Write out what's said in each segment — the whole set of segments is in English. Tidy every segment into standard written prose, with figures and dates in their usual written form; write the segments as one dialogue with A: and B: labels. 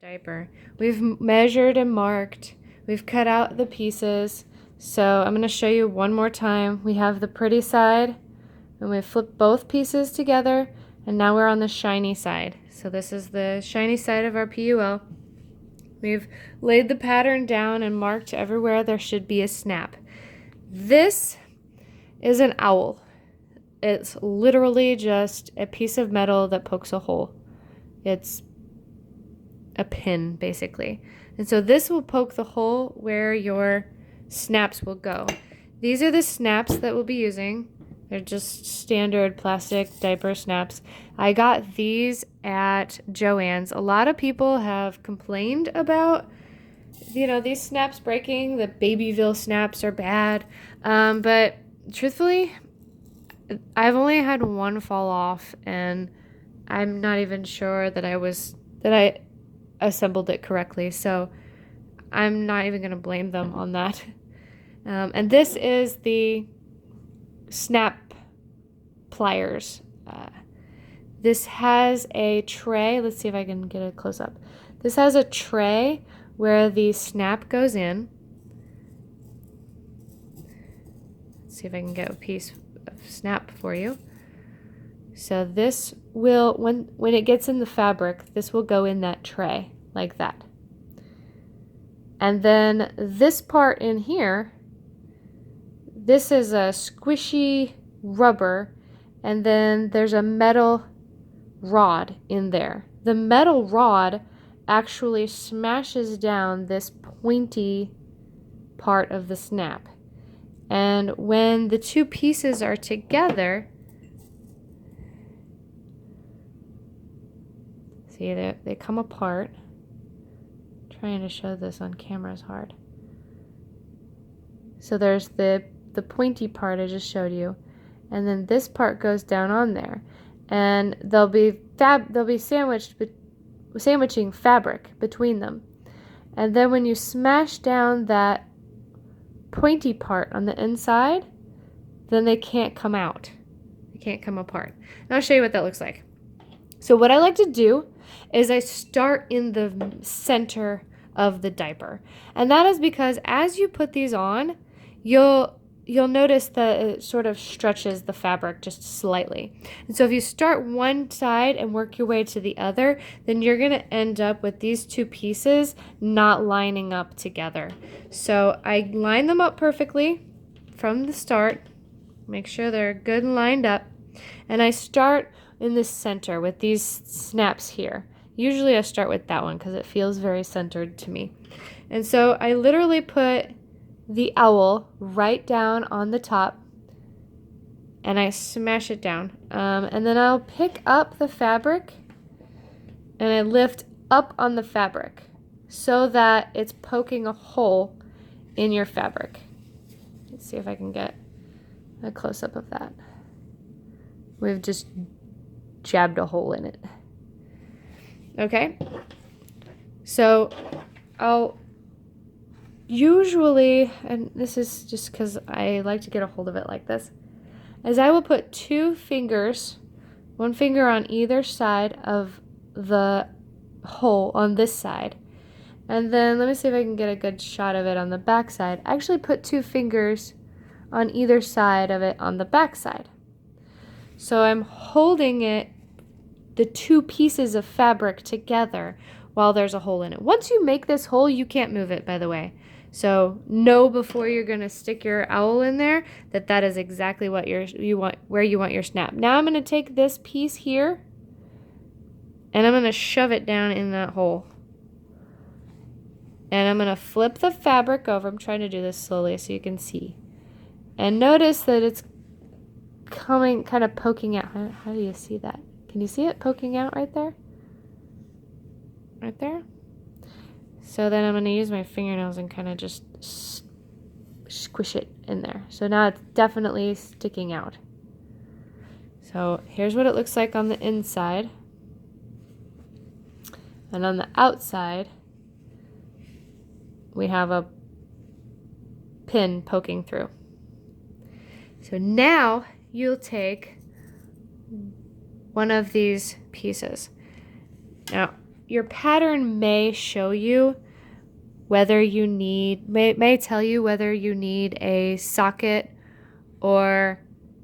A: diaper. We've measured and marked. We've cut out the pieces. So I'm going to show you one more time. We have the pretty side, and we flip both pieces together, and now we're on the shiny side. So this is the shiny side of our PUL. We've laid the pattern down and marked everywhere there should be a snap. This is an owl. It's literally just a piece of metal that pokes a hole. It's a pin, basically. And so this will poke the hole where your snaps will go. These are the snaps that we'll be using. They're just standard plastic diaper snaps. I got these at Joann's. A lot of people have complained about, these snaps breaking. The Babyville snaps are bad. But truthfully, I've only had one fall off, and I'm not even sure that I assembled it correctly. So I'm not even going to blame them on that. And this is the snap pliers. This has a tray. Let's see if I can get a close up. This has a tray where the snap goes in. Let's see if I can get a piece of snap for you. So this will, when it gets in the fabric, this will go in that tray like that. And then this part in here, this is a squishy rubber, and then there's a metal rod in there. The metal rod actually smashes down this pointy part of the snap. And when the two pieces are together, see, they come apart. Trying to show this on camera is hard. So there's the pointy part I just showed you, and then this part goes down on there, and they'll be sandwiching fabric between them. And then when you smash down that pointy part on the inside, then they can't come out. They can't come apart. And I'll show you what that looks like. So what I like to do is I start in the center of the diaper. And that is because as you put these on, you'll notice that it sort of stretches the fabric just slightly. And so if you start one side and work your way to the other, then you're going to end up with these two pieces not lining up together. So I line them up perfectly from the start, make sure they're good and lined up, and I start in the center with these snaps here. Usually I start with that one because it feels very centered to me. And so I literally put the owl right down on the top, and I smash it down. And then I'll pick up the fabric, and I lift up on the fabric so that it's poking a hole in your fabric. Let's see if I can get a close-up of that. We've just jabbed a hole in it. Okay, so I'll usually, and this is just because I like to get a hold of it like this, is I will put two fingers, one finger on either side of the hole on this side, and then let me see if I can get a good shot of it on the back side. I actually put two fingers on either side of it on the back side. So I'm holding it, the two pieces of fabric together while there's a hole in it. Once you make this hole, you can't move it, by the way. So know before you're going to stick your owl in there that is exactly what where you want your snap. Now I'm going to take this piece here and I'm going to shove it down in that hole. And I'm going to flip the fabric over. I'm trying to do this slowly so you can see. And notice that it's coming, kind of poking out. How do you see that? Can you see it poking out right there? Right there? So then I'm going to use my fingernails and kind of just squish it in there. So now it's definitely sticking out. So here's what it looks like on the inside. And on the outside, we have a pin poking through. So now you'll take one of these pieces. Now, your pattern may show you whether you need, may tell you whether you need a socket or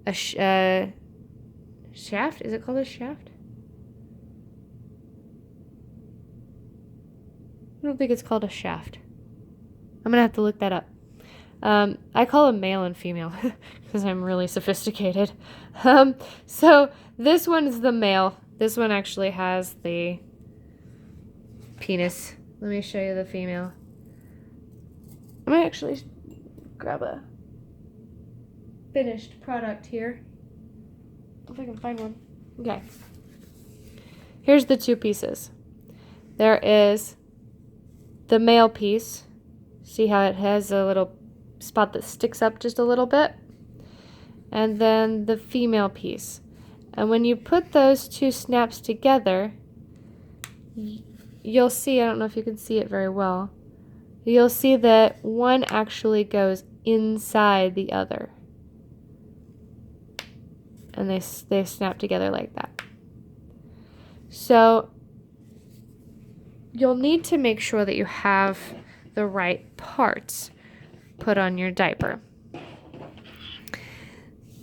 A: a shaft. Is it called a shaft? I don't think it's called a shaft. I'm gonna have to look that up. I call them male and female because I'm really sophisticated. So this one is the male. This one actually has the penis. Let me show you the female. I'm gonna actually grab a finished product here. If I can find one. Okay. Here's the two pieces. There is the male piece. See how it has a little spot that sticks up just a little bit? And then the female piece. And when you put those two snaps together, you'll see, I don't know if you can see it very well, you'll see that one actually goes inside the other. And they snap together like that. So you'll need to make sure that you have the right parts put on your diaper.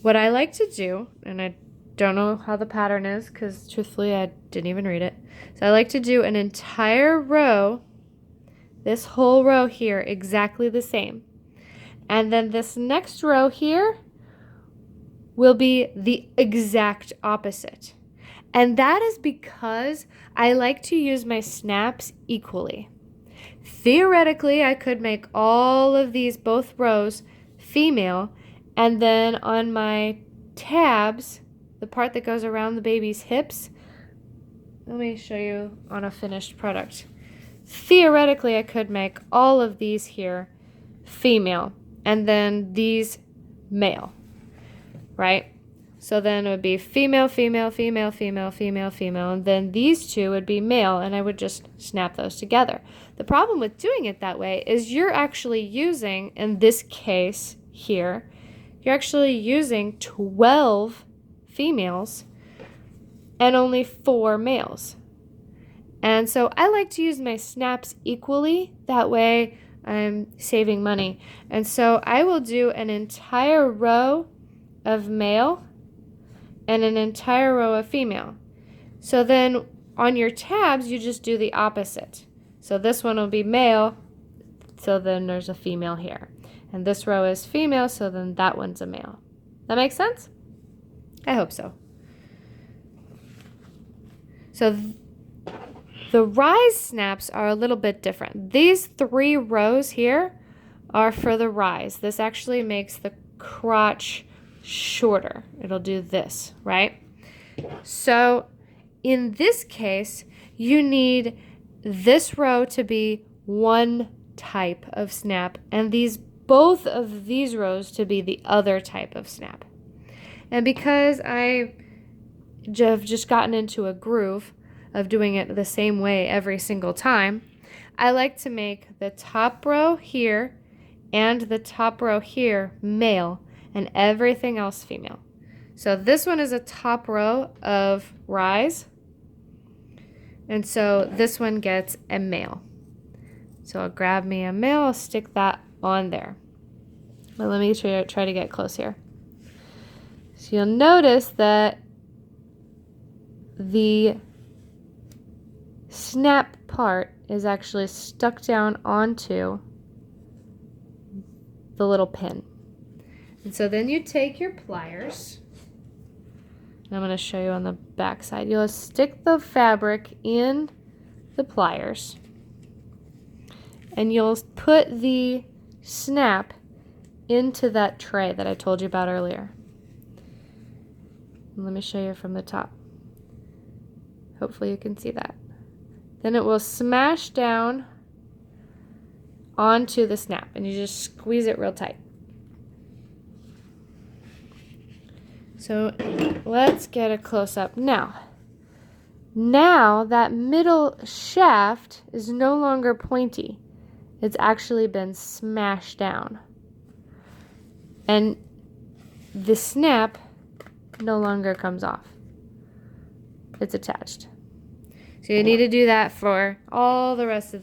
A: What I like to do, and I don't know how the pattern is because truthfully I didn't even read it. So I like to do an entire row, this whole row here, exactly the same. And then this next row here will be the exact opposite. And that is because I like to use my snaps equally. Theoretically, I could make all of these, both rows, female, and then on my tabs, the part that goes around the baby's hips, let me show you on a finished product. Theoretically, I could make all of these here female, and then these male, right? So then it would be female, female, female, female, female, female, and then these two would be male, and I would just snap those together. The problem with doing it that way is you're actually using, in this case here, you're actually using 12 females and only 4 males. And so I like to use my snaps equally, that way I'm saving money. And so I will do an entire row of male and an entire row of female. So then on your tabs, you just do the opposite. So this one will be male, so then there's a female here. And this row is female, so then that one's a male. That makes sense? I hope so. So the rise snaps are a little bit different. These 3 rows here are for the rise. This actually makes the crotch shorter. It'll do this, right? So in this case, you need this row to be one type of snap and both of these rows to be the other type of snap. And because I have just gotten into a groove of doing it the same way every single time, I like to make the top row here and the top row here male and everything else female. So this one is a top row of rise, and so this one gets a male. So I'll grab me a male, I'll stick that on there. But let me try to get close here. So you'll notice that the snap part is actually stuck down onto the little pin. And so then you take your pliers, and I'm going to show you on the back side. You'll stick the fabric in the pliers, and you'll put the snap into that tray that I told you about earlier. And let me show you from the top. Hopefully you can see that. Then it will smash down onto the snap, and you just squeeze it real tight. So let's get a close-up now. Now that middle shaft is no longer pointy. It's actually been smashed down. And the snap no longer comes off. It's attached. So you need to do that for all the rest of the